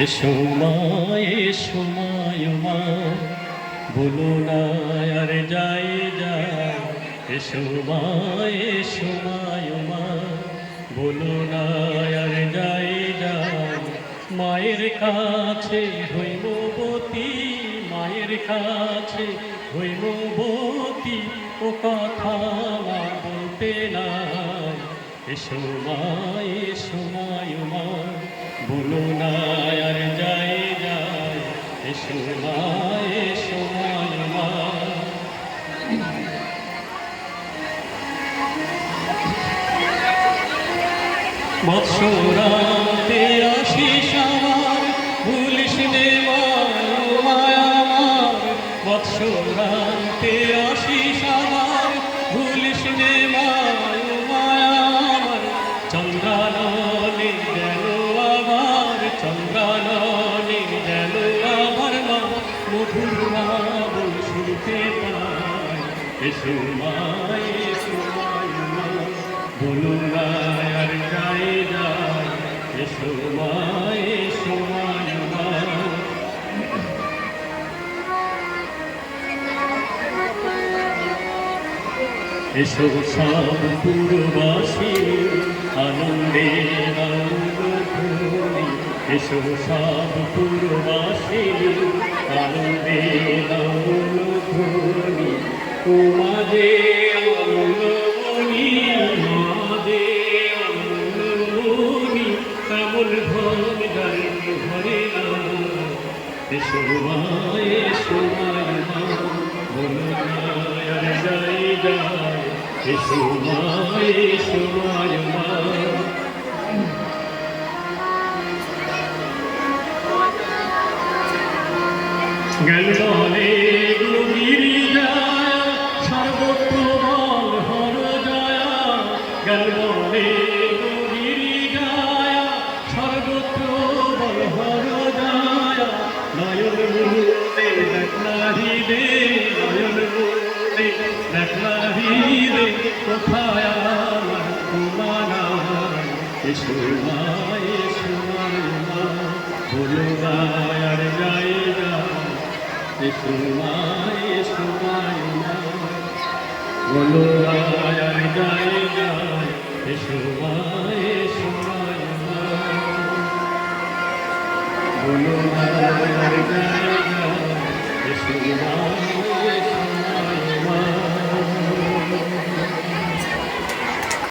এসো মা এসো মা মা বলো না আর যাই যাই। এসো মা এসো মা মা বলো না আর যাই যাই। মায়ের কাছে হৈমবতী, মায়ের কাছে হৈমবতী, ও কথা না বলতে নাই। এসো মা এসো মা মা বলো না আর যাই যাই। এসো মা এসো মা বৎসরাতে আশিস আমার ভুলিস নে মা আমার। বৎসরাতে আশিস আমার ভুলিস নে মা আমার। চন্দ্রাননে যেন আবার, চন্দ্রাননে যেন আবার মা মধুর নাম শুনতে পাই। এসো মা এসো মা বলো না আর যাই যাই। এসো মা এসো মা এসো সব পুরবাসী আনন্দে ধ্বনি। এসো সব পুরবাসী আনন্দে ধ্বনি। ও মাঝে অমনি মাঝে অমনি কেমন ধন গাড়ি ঘরে না। এসো মা এসো মা বলো না আর যাই যাই। এসো মা এসো মা গেল বলে গভীর যায় সর্বত্র বল হর জয়া। গেল বলে গভীর যায় সর্বত্র বল হর জয়া। নয়ন মুহূর্তে দেখলাহি দে, নয়ন মুহূর্তে দেখলাহি দে, কোথায় আমার তোমারা। এসো মা এসো মা বলো না আর যাই যাই। এসো মা এসো মা বলো না আর যাই যাই। এসো মা এসো মা বলো না আর যাই যাই। এসো মা